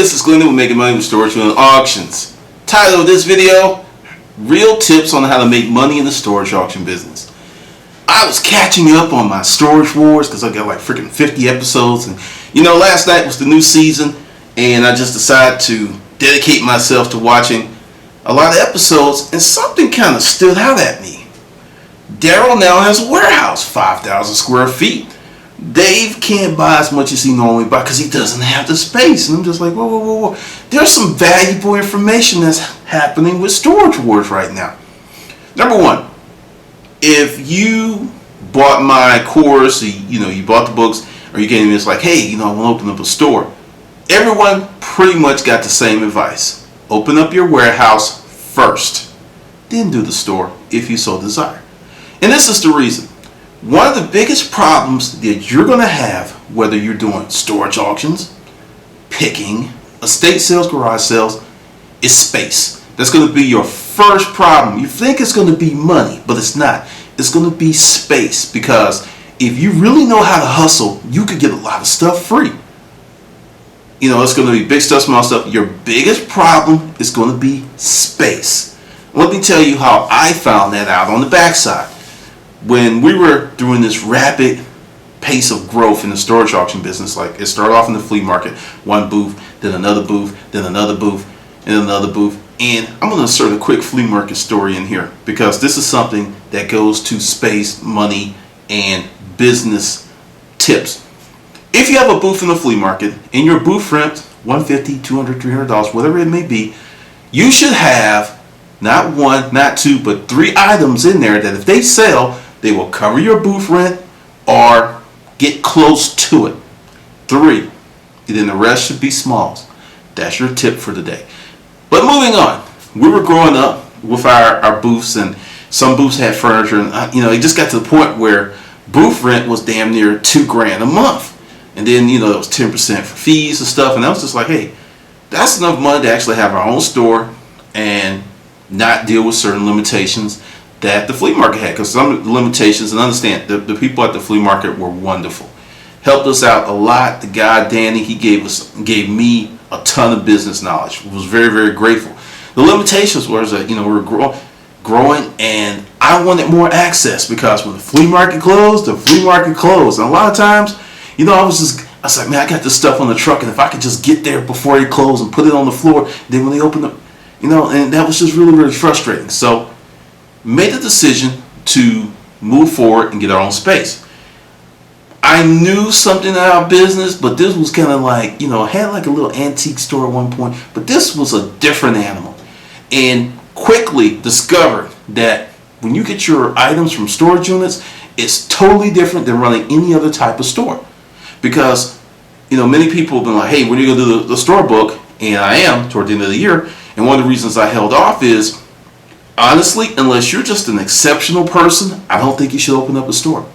this is Glendon with Making Money with Storage Unit Auctions. Title of this video, Real Tips on How to Make Money in the Storage Auction Business. I was catching up on my Storage Wars because I got like freaking 50 episodes, and last night was the new season, and I just decided to dedicate myself to watching a lot of episodes, and something kind of stood out at me. Daryl now has a warehouse, 5,000 square feet. Dave can't buy as much as he normally buys because he doesn't have the space. And I'm just like, whoa. There's some valuable information that's happening with Storage Wars right now. Number one, if you bought my course, you bought the books, or you came in, it's like, hey, I want to open up a store. Everyone pretty much got the same advice. Open up your warehouse first, then do the store if you so desire. And this is the reason. One of the biggest problems that you're going to have, whether you're doing storage auctions, picking, estate sales, garage sales, is space. That's going to be your first problem. You think it's going to be money, but it's not. It's going to be space, because if you really know how to hustle, you could get a lot of stuff free. It's going to be big stuff, small stuff. Your biggest problem is going to be space. Let me tell you how I found that out on the backside. When we were doing this rapid pace of growth in the storage auction business, like it started off in the flea market, one booth, then another booth, then another booth, and another booth. And I'm going to insert a quick flea market story in here, because this is something that goes to space, money, and business tips. If you have a booth in the flea market and your booth rent $150, $200, $300, whatever it may be, you should have not one, not two, but 3 items in there that if they sell, they will cover your booth rent or get close to it. 3. And then the rest should be smalls. That's your tip for the day. But moving on, we were growing up with our booths, and some booths had furniture, and it just got to the point where booth rent was damn near $2,000 a month. And then it was 10% for fees and stuff, and I was just like, hey, that's enough money to actually have our own store and not deal with certain limitations that the flea market had. Because some of the limitations, and understand, the people at the flea market were wonderful, helped us out a lot. The guy Danny, he gave me a ton of business knowledge. Was very, very grateful. The limitations was that we were growing, and I wanted more access, because when the flea market closed, the flea market closed. And a lot of times, I was like, man, I got this stuff on the truck, and if I could just get there before they close and put it on the floor, then when they open up, and that was just really, really frustrating. So made a decision to move forward and get our own space. I knew something about business, but this was kind of like, had like a little antique store at one point, but this was a different animal. And quickly discovered that when you get your items from storage units, it's totally different than running any other type of store. Because, many people have been like, hey, when are you going to do the store book? And I am toward the end of the year. And one of the reasons I held off is, honestly, unless you're just an exceptional person, I don't think you should open up a store.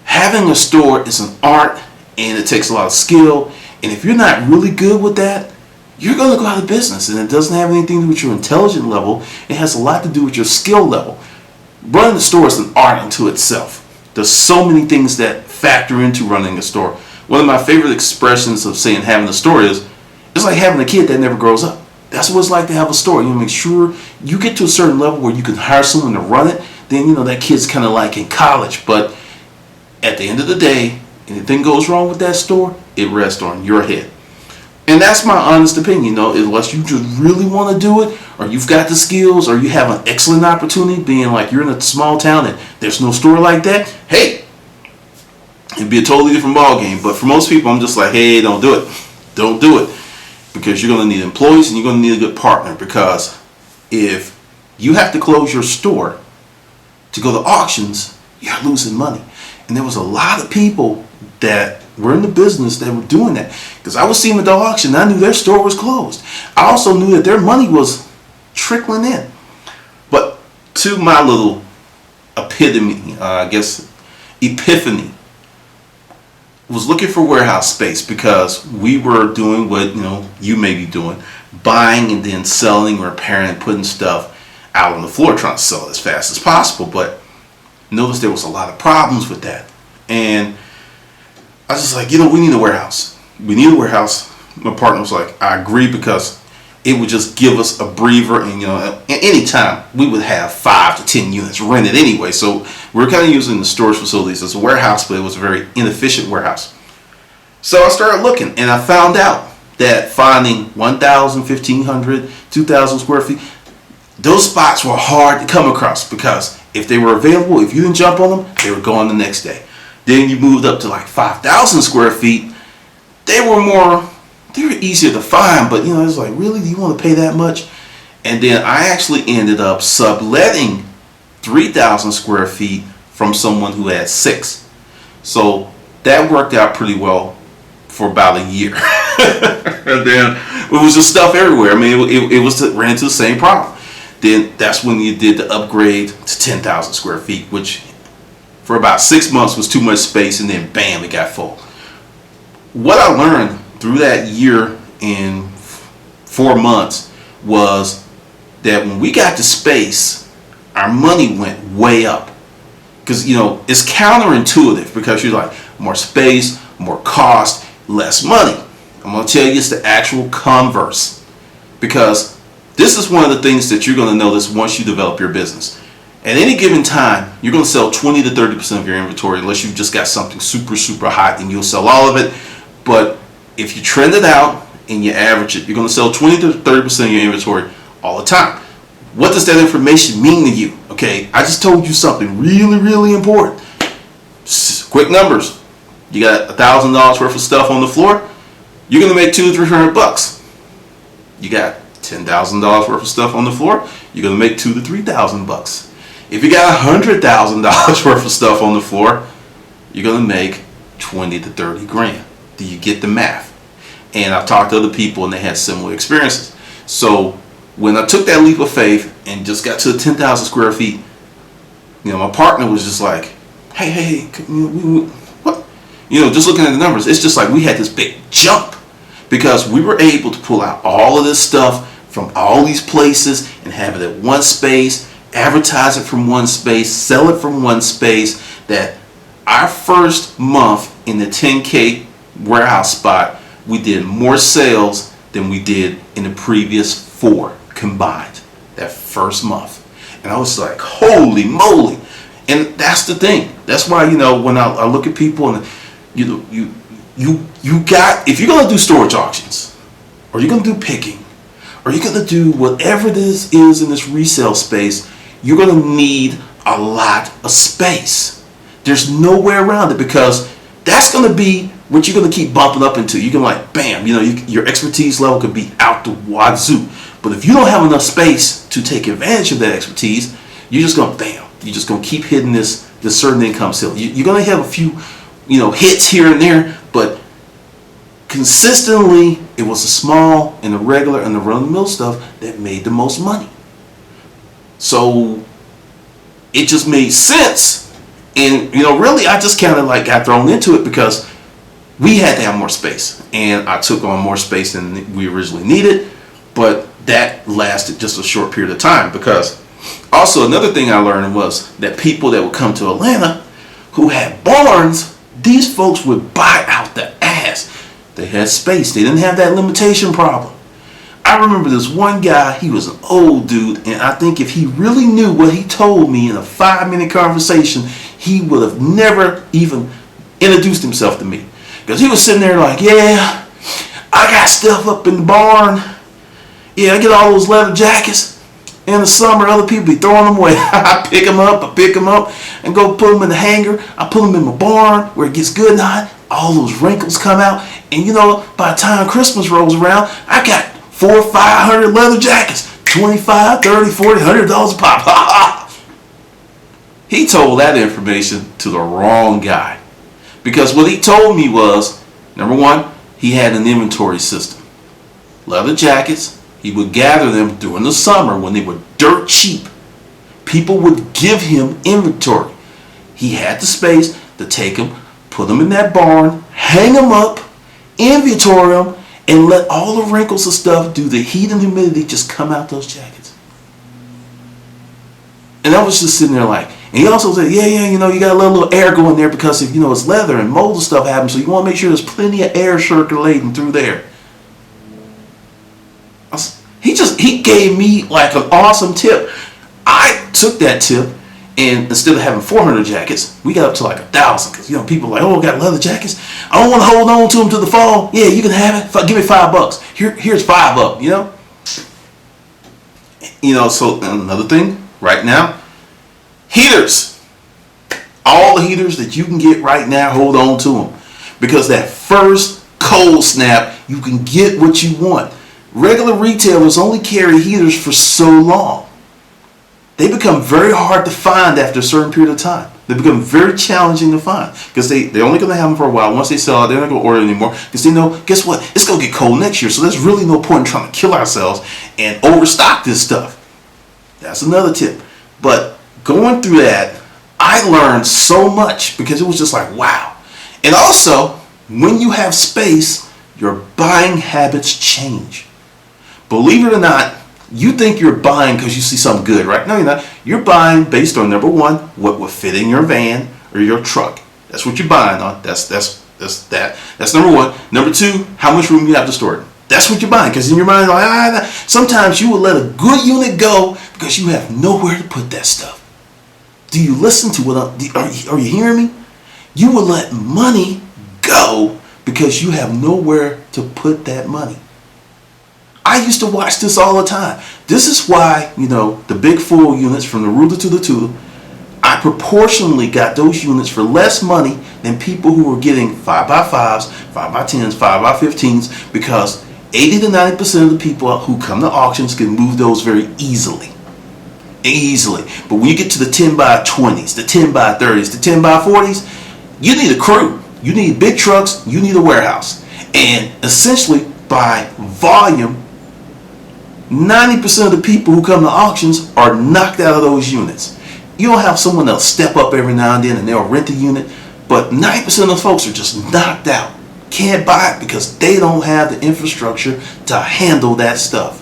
Having a store is an art, and it takes a lot of skill. And if you're not really good with that, you're going to go out of business. And it doesn't have anything to do with your intelligence level. It has a lot to do with your skill level. Running a store is an art unto itself. There's so many things that factor into running a store. One of my favorite expressions of saying having a store is, it's like having a kid that never grows up. That's what it's like to have a store. Make sure you get to a certain level where you can hire someone to run it. Then, that kid's kind of like in college. But at the end of the day, anything goes wrong with that store, it rests on your head. And that's my honest opinion. Unless you just really want to do it, or you've got the skills, or you have an excellent opportunity, being like you're in a small town and there's no store like that, hey, it'd be a totally different ball game. But for most people, I'm just like, hey, don't do it. Don't do it. Because you're going to need employees, and you're going to need a good partner. Because if you have to close your store to go to auctions, you're losing money. And there was a lot of people that were in the business that were doing that. Because I was seeing at the auction, I knew their store was closed. I also knew that their money was trickling in. But to my little epiphany, was looking for warehouse space, because we were doing what you may be doing, buying and then selling, repairing, and putting stuff out on the floor, trying to sell it as fast as possible. But noticed there was a lot of problems with that, and I was just like, we need a warehouse. We need a warehouse my partner was like, I agree, because it would just give us a breather. And at any time we would have 5 to 10 units rented anyway, so we were kind of using the storage facilities as a warehouse, but it was a very inefficient warehouse. So I started looking, and I found out that finding 1,000, 1,500, 2,000 square feet, those spots were hard to come across, because if they were available, if you didn't jump on them, they were gone the next day. Then you moved up to like 5,000 square feet. They were easier to find, but it's like, really, do you want to pay that much? And then I actually ended up subletting 3,000 square feet from someone who had 6. So that worked out pretty well for about a year. And then it was just stuff everywhere. I mean, it ran into the same problem. Then that's when you did the upgrade to 10,000 square feet, which for about 6 months was too much space, and then bam, it got full. What I learned through that year and 4 months was that when we got to space, our money went way up. Because it's counterintuitive, because you're like, more space, more cost, less money. I'm going to tell you it's the actual converse, because this is one of the things that you're going to notice once you develop your business. At any given time, you're going to sell 20 to 30% of your inventory, unless you've just got something super, super hot, and you'll sell all of it. But if you trend it out and you average it, you're going to sell 20 to 30% of your inventory all the time. What does that information mean to you? Okay, I just told you something really, really important. Quick numbers. You got $1,000 worth of stuff on the floor, you're going to make $200 to $300. You got $10,000 worth of stuff on the floor, you're going to make $2,000 to $3,000. If you got $100,000 worth of stuff on the floor, you're going to make 20 to 30 grand. Do you get the math? And I've talked to other people, and they had similar experiences. So when I took that leap of faith and just got to 10,000 square feet, my partner was just like, hey, what? Just looking at the numbers, it's just like we had this big jump, because we were able to pull out all of this stuff from all these places and have it at one space, advertise it from one space, sell it from one space. That our first month in the 10K warehouse spot, we did more sales than we did in the previous 4 combined that first month. And I was like, holy moly. And that's the thing. That's why, when I look at people, and you got, if you're going to do storage auctions, or you're going to do picking, or you're going to do whatever this is in this resale space, you're going to need a lot of space. There's no way around it, because that's going to be what you're going to keep bumping up into. You can bam, your expertise level could be out the wazoo. But if you don't have enough space to take advantage of that expertise, you're just going to keep hitting this certain income ceiling. You're going to have a few, hits here and there, but consistently, it was the small and the regular and the run-of-the-mill stuff that made the most money. So it just made sense. And, really, I just kind of got thrown into it, because we had to have more space. And I took on more space than we originally needed. But that lasted just a short period of time, because also another thing I learned was that people that would come to Atlanta who had barns, these folks would buy out the ass. They had space. They didn't have that limitation problem. I remember this one guy, he was an old dude, and I think if he really knew what he told me in a 5-minute conversation, he would have never even introduced himself to me. Because he was sitting there like, yeah, I got stuff up in the barn. Yeah, I get all those leather jackets. In the summer, other people be throwing them away. I pick them up, and go put them in the hanger. I put them in my barn where it gets good and hot. All those wrinkles come out. And by the time Christmas rolls around, I got 400 or 500 leather jackets. $25, $30, $40, $100 a pop. He told that information to the wrong guy. Because what he told me was, number one, he had an inventory system. Leather jackets, he would gather them during the summer when they were dirt cheap. People would give him inventory. He had the space to take them, put them in that barn, hang them up, inventory them, and let all the wrinkles and stuff do the heat and humidity just come out those jackets. And I was just sitting there and he also said, yeah, you got to let a little air go in there, because if, it's leather and mold and stuff happens, so you want to make sure there's plenty of air circulating through there. he gave me like an awesome tip. I took that tip, and instead of having 400 jackets, we got up to like 1,000. Because, you know, people are like, oh, I got leather jackets. I don't want to hold on to them to the fall. Yeah, you can have it. Give me $5. Here's $5 up, you know? You know, so another thing right now, heaters. All the heaters that you can get right now, hold on to them. Because that first cold snap, you can get what you want. Regular retailers only carry heaters for so long. They become very hard to find after a certain period of time. They become very challenging to find because they're only going to have them for a while. Once they sell out, they're not going to order anymore because they know, guess what? It's going to get cold next year. So there's really no point in trying to kill ourselves and overstock this stuff. That's another tip. But going through that, I learned so much because it was just like, wow. And also, when you have space, your buying habits change. Believe it or not, you think you're buying because you see something good, right? No, you're not. You're buying based on, number one, what will fit in your van or your truck. That's what you're buying on. That's number one. Number two, how much room you have to store it. That's what you're buying, because in your mind, like, sometimes you will let a good unit go because you have nowhere to put that stuff. Do you listen to what are you hearing me? You will let money go because you have nowhere to put that money. I used to watch this all the time. This is why, you know, the big full units from the ruler to the tutor, I proportionally got those units for less money than people who were getting 5x5s, 5x10s, 5x15s, because 80 to 90% of the people who come to auctions can move those very easily. But when you get to the 10x20s, the 10x30s, the 10x40s, you need a crew. You need big trucks. You need a warehouse. And essentially, by volume, 90% of the people who come to auctions are knocked out of those units. You don't have someone that'll step up every now and then and they'll rent a unit, but 90% of the folks are just knocked out. Can't buy it because they don't have the infrastructure to handle that stuff.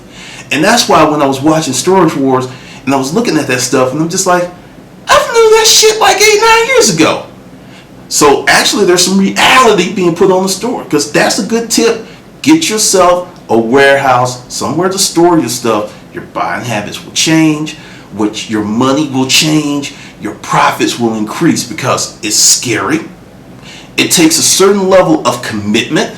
And that's why when I was watching Storage Wars and I was looking at that stuff, and I'm just like, I knew that shit like 8-9 years ago. So actually there's some reality being put on the store, because that's a good tip. Get yourself a warehouse, somewhere to store your stuff. Your buying habits will change, which your money will change, your profits will increase, because it's scary. It takes a certain level of commitment,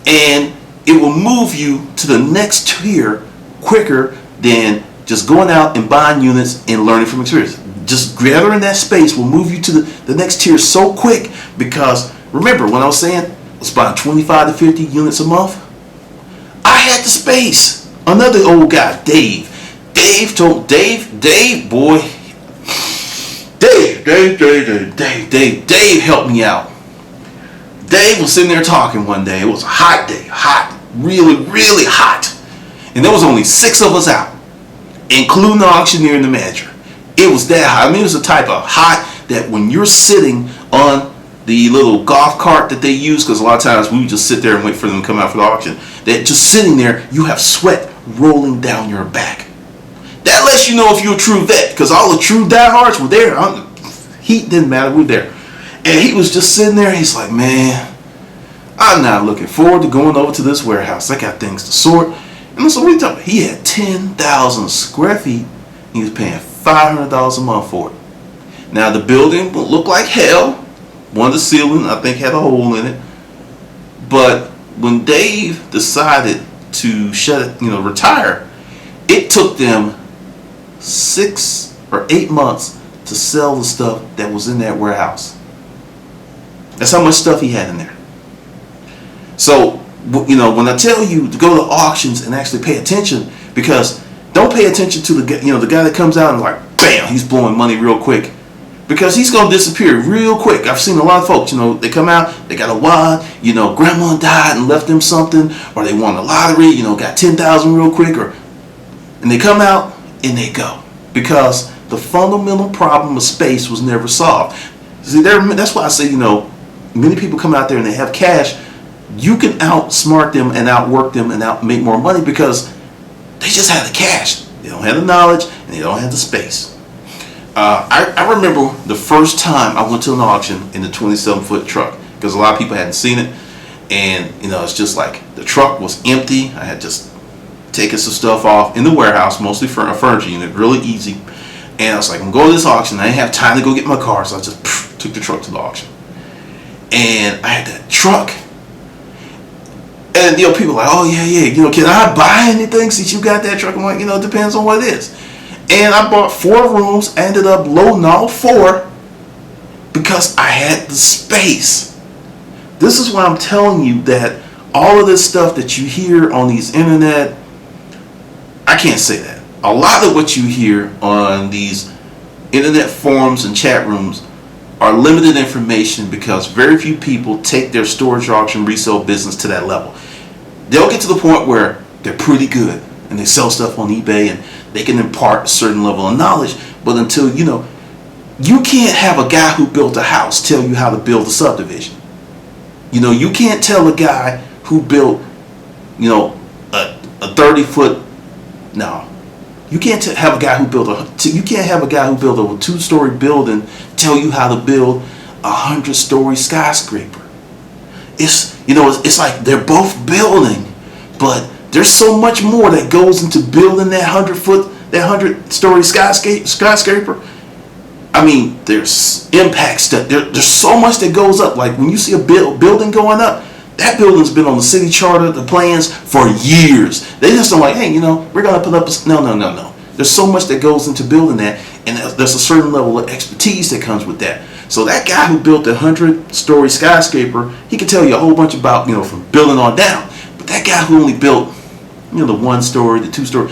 and it will move you to the next tier quicker than just going out and buying units and learning from experience. Just gathering that space will move you to the next tier so quick, because remember when I was saying I was buying 25 to 50 units a month? I had the space. Another old guy, Dave helped me out. Dave was sitting there talking one day. It was a hot day, really, really hot. And there was only 6 of us out, including the auctioneer and the manager. It was that hot. I mean, it was the type of hot that when you're sitting on the little golf cart that they use, because a lot of times we would just sit there and wait for them to come out for the auction, that just sitting there, you have sweat rolling down your back. That lets you know if you're a true vet, because all the true diehards were there. Heat didn't matter, we were there. And he was just sitting there, and he's like, man, I'm not looking forward to going over to this warehouse. I got things to sort. And so what are you talking about? He had 10,000 square feet. He was paying $500 a month for it. Now the building would look like hell. One of the ceiling, I think, had a hole in it. But when Dave decided to retire, it took them 6 or 8 months to sell the stuff that was in that warehouse. That's how much stuff he had in there. So, you know, when I tell you to go to auctions and actually pay attention, because don't pay attention to the guy that comes out and like, bam, he's blowing money real quick, because he's going to disappear real quick. I've seen a lot of folks, you know, they come out, they got a wad, you know, grandma died and left them something, or they won the lottery, you know, got 10,000 real quick, and they come out and they go, because the fundamental problem of space was never solved. See, that's why I say, you know, many people come out there and they have cash. You can outsmart them and outwork them and make more money because they just have the cash. They don't have the knowledge and they don't have the space. I remember the first time I went to an auction in the 27-foot truck, because a lot of people hadn't seen it, and you know, it's just like the truck was empty. I had just taking some stuff off in the warehouse, mostly for a furniture unit, really easy. And I was like, I'm going to this auction. I didn't have time to go get my car, so I just took the truck to the auction. And I had that truck. And, people are like, oh, yeah, can I buy anything since you got that truck? I'm like, it depends on what it is. And I bought 4 rooms, ended up loading all 4 because I had the space. This is why I'm telling you that all of this stuff that you hear on these internet, I can't say that. A lot of what you hear on these internet forums and chat rooms are limited information because very few people take their storage auction resale business to that level. They'll get to the point where they're pretty good and they sell stuff on eBay and they can impart a certain level of knowledge, but until you can't have a guy who built a house tell you how to build a subdivision. You can't tell a guy who built a 30-foot. No, you can't have a guy who built a 2-story building tell you how to build a 100-story skyscraper. It's like they're both building, but there's so much more that goes into building that 100-story skyscraper. I mean, there's impact stuff. There's so much that goes up. Like when you see a building going up, that building's been on the city charter, the plans for years. They just don't like, hey, we're gonna put up no. There's so much that goes into building that, and there's a certain level of expertise that comes with that. So that guy who built the 100-story skyscraper, he can tell you a whole bunch about, from building on down. But that guy who only built, the 1-story, the 2-story,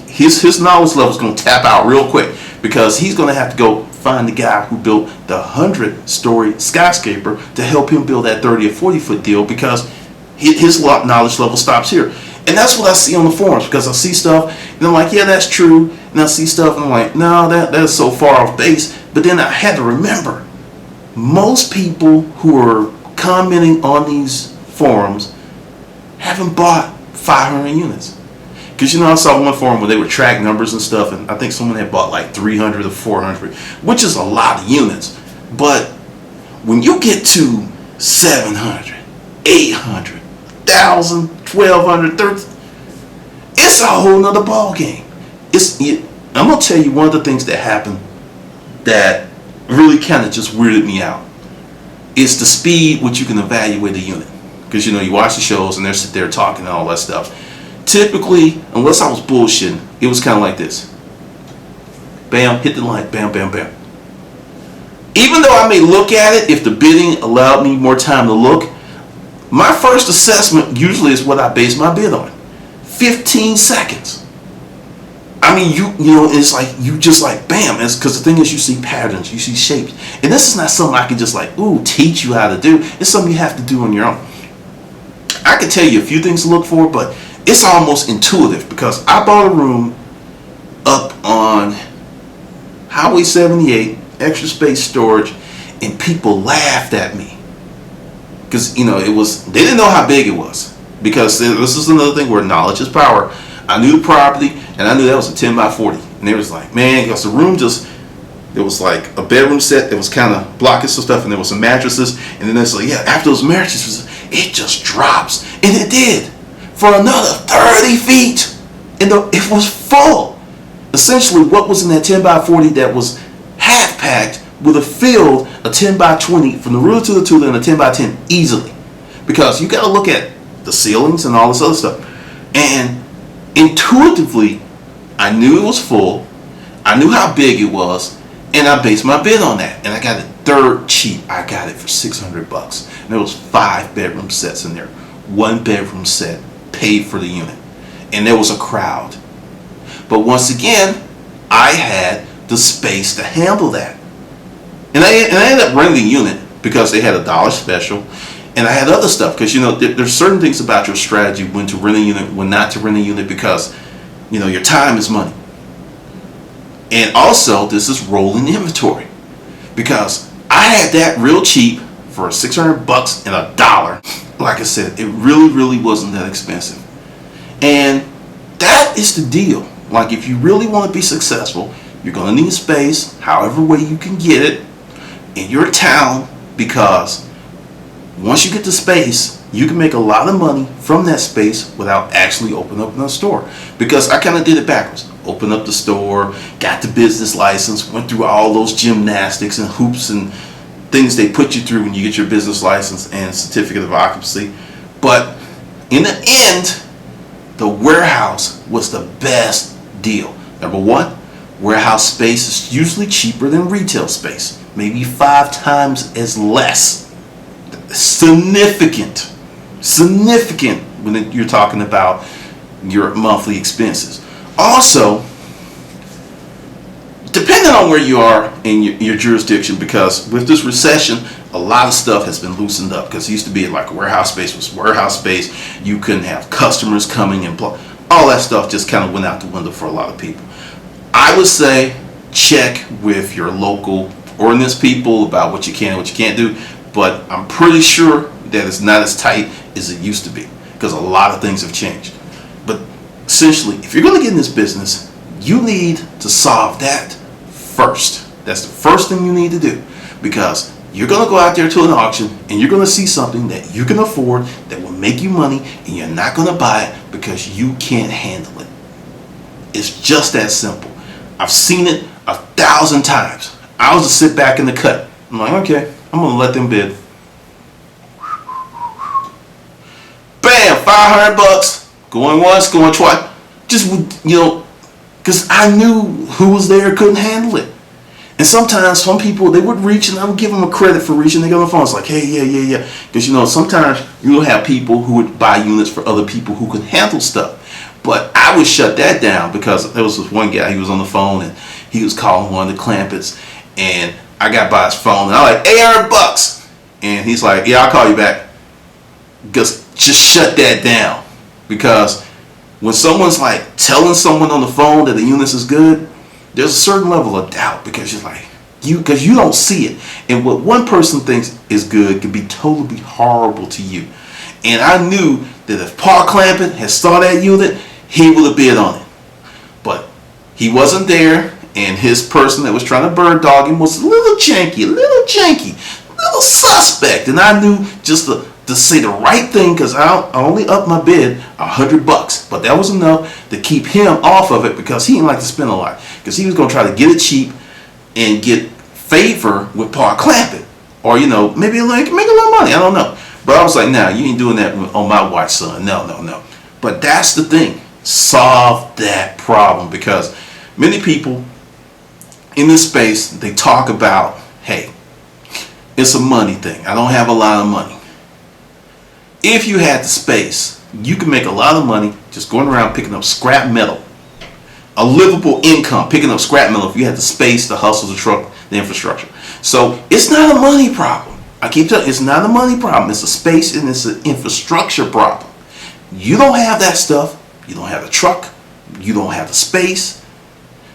his knowledge level is going to tap out real quick because he's going to have to go find the guy who built the 100-story skyscraper to help him build that 30 or 40-foot deal because his knowledge level stops here. And that's what I see on the forums because I see stuff and I'm like, yeah, that's true. And I see stuff and I'm like, no, that's so far off base. But then I had to remember, most people who are commenting on these forums haven't bought 500 units. Because I saw one forum where they would track numbers and stuff, and I think someone had bought like 300 or 400, which is a lot of units. But when you get to 700, 800, 1,000, 1,200, 13, it's a whole nother ball game. I'm going to tell you one of the things that happened that really kind of just weirded me out. It's the speed which you can evaluate a unit. Because, you watch the shows and they're sitting there talking and all that stuff. Typically, unless I was bullshitting, it was kind of like this. Bam, hit the light, bam, bam, bam. Even though I may look at it, if the bidding allowed me more time to look, my first assessment usually is what I base my bid on. 15 seconds. I mean, it's like, you just like, bam. Because the thing is, you see patterns, you see shapes. And this is not something I can just like, teach you how to do. It's something you have to do on your own. I can tell you a few things to look for, but it's almost intuitive because I bought a room up on Highway 78, extra space storage, and people laughed at me. Because, they didn't know how big it was. Because this is another thing where knowledge is power. I knew the property, and I knew that was a 10 by 40. And they was like, man, because the room it was like a bedroom set that was kind of blocking some stuff, and there was some mattresses. And then it's like, yeah, after those mattresses, it just drops. And it did. For another 30 feet. And it was full. Essentially, what was in that 10 by 40 that was half packed would have filled a 10 by 20 from the ruler to the tutor and a 10 by 10 easily. Because you got to look at the ceilings and all this other stuff. And intuitively, I knew it was full. I knew how big it was. And I based my bid on that. And I got it dirt cheap. I got it for $600. And there was 5 bedroom sets in there. 1 bedroom set paid for the unit. And there was a crowd. But once again, I had the space to handle that. And I ended up renting the unit because they had a dollar special. And I had other stuff because, there's certain things about your strategy when to rent a unit, when not to rent a unit, because, your time is money. And also, this is rolling inventory. Because I had that real cheap for $600 and $1. Like I said, it really, really wasn't that expensive. And that is the deal. Like, if you really want to be successful, you're going to need space, however way you can get it, in your town, because once you get the space, you can make a lot of money from that space without actually opening up a store. Because I kind of did it backwards. Opened up the store, got the business license, went through all those gymnastics and hoops and things they put you through when you get your business license and certificate of occupancy. But in the end, the warehouse was the best deal. Number one, warehouse space is usually cheaper than retail space, maybe 5 times as less. Significant when you're talking about your monthly expenses. Also, depending on where you are in your jurisdiction, because with this recession, a lot of stuff has been loosened up. Because it used to be like warehouse space was warehouse space. You couldn't have customers coming and all that stuff just kind of went out the window for a lot of people. I would say check with your local ordinance people about what you can and what you can't do. But I'm pretty sure that it's not as tight as it used to be, because a lot of things have changed. But essentially, if you're going to get in this business, you need to solve that first. That's the first thing you need to do, because you're going to go out there to an auction and you're going to see something that you can afford that will make you money, and you're not going to buy it because you can't handle it. It's just that simple. I've seen it 1,000 times. I was just sit back in the cut. I'm like, okay, I'm going to let them bid. Bam, $500. Going once, going twice. Just, because I knew who was there couldn't handle it. And sometimes some people, they would reach, and I would give them a credit for reaching. They go on the phone. It's like, hey, yeah. Because, sometimes you'll have people who would buy units for other people who could handle stuff. But I would shut that down, because there was this one guy, he was on the phone, and he was calling one of the Clampets, and I got by his phone, and I was like, $800. And he's like, yeah, I'll call you back. Just shut that down. Because when someone's like telling someone on the phone that the unit is good, there's a certain level of doubt, because you're like, because you don't see it. And what one person thinks is good can be totally horrible to you. And I knew that if Paul Clampett had saw that unit, he would have bid on it. But he wasn't there, and his person that was trying to bird dog him was a little janky, a little suspect. And I knew just to say the right thing, because I only upped my bid $100, but that was enough to keep him off of it, because he didn't like to spend a lot, because he was going to try to get it cheap and get favor with Paul Clampett, or maybe like make a little money. I don't know, but I was like, nah, you ain't doing that on my watch, son. No. But that's the thing. Solve that problem, because many people in this space, they talk about, hey, it's a money thing. I don't have a lot of money. If you had the space, you can make a lot of money just going around picking up scrap metal. A livable income picking up scrap metal if you had the space, the hustle, the truck, the infrastructure. So it's not a money problem. I keep telling you, it's not a money problem. It's a space and it's an infrastructure problem. You don't have that stuff. You don't have the truck. You don't have the space.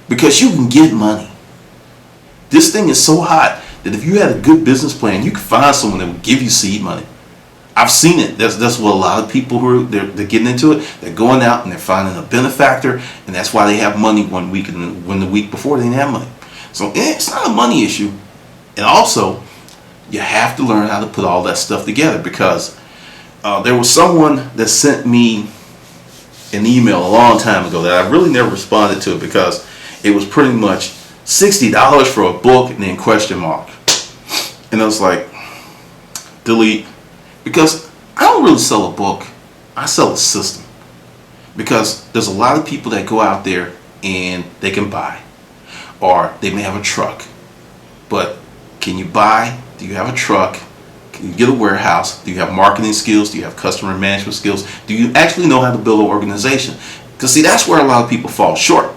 Because you can get money. This thing is so hot that if you had a good business plan, you can find someone that will give you seed money. I've seen it. That's what a lot of people who are they're getting into it. They're going out and they're finding a benefactor, and that's why they have money one week, and when the week before they didn't have money. So it's not a money issue. And also, you have to learn how to put all that stuff together, because there was someone that sent me an email a long time ago that I really never responded to, because it was pretty much $60 for a book and then question mark. And I was like, delete. Because I don't really sell a book. I sell a system. Because there's a lot of people that go out there and they can buy. Or they may have a truck. But can you buy? Do you have a truck? Can you get a warehouse? Do you have marketing skills? Do you have customer management skills? Do you actually know how to build an organization? Because see, that's where a lot of people fall short.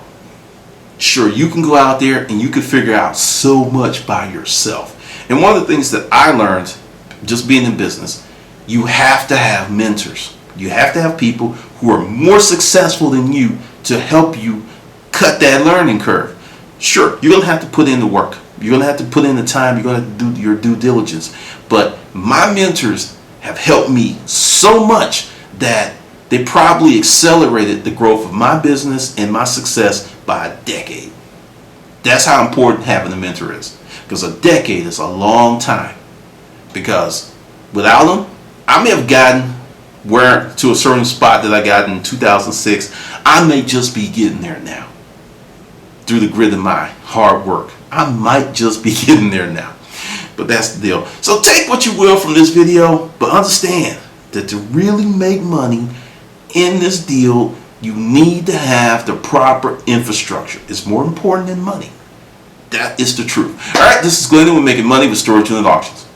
Sure, you can go out there and you can figure out so much by yourself. And one of the things that I learned just being in business, you have to have mentors. You have to have people who are more successful than you to help you cut that learning curve. Sure, you're going to have to put in the work. You're going to have to put in the time. You're going to have to do your due diligence. But my mentors have helped me so much that they probably accelerated the growth of my business and my success by a decade. That's how important having a mentor is. Because a decade is a long time. Because without them, I may have gotten where to a certain spot that I got in 2006. I may just be getting there now through the grit of my hard work. I might just be getting there now. But that's the deal. So take what you will from this video, but understand that to really make money in this deal, you need to have the proper infrastructure. It's more important than money. That is the truth. All right, this is Glendon with Making Money with Storage Unit Auctions.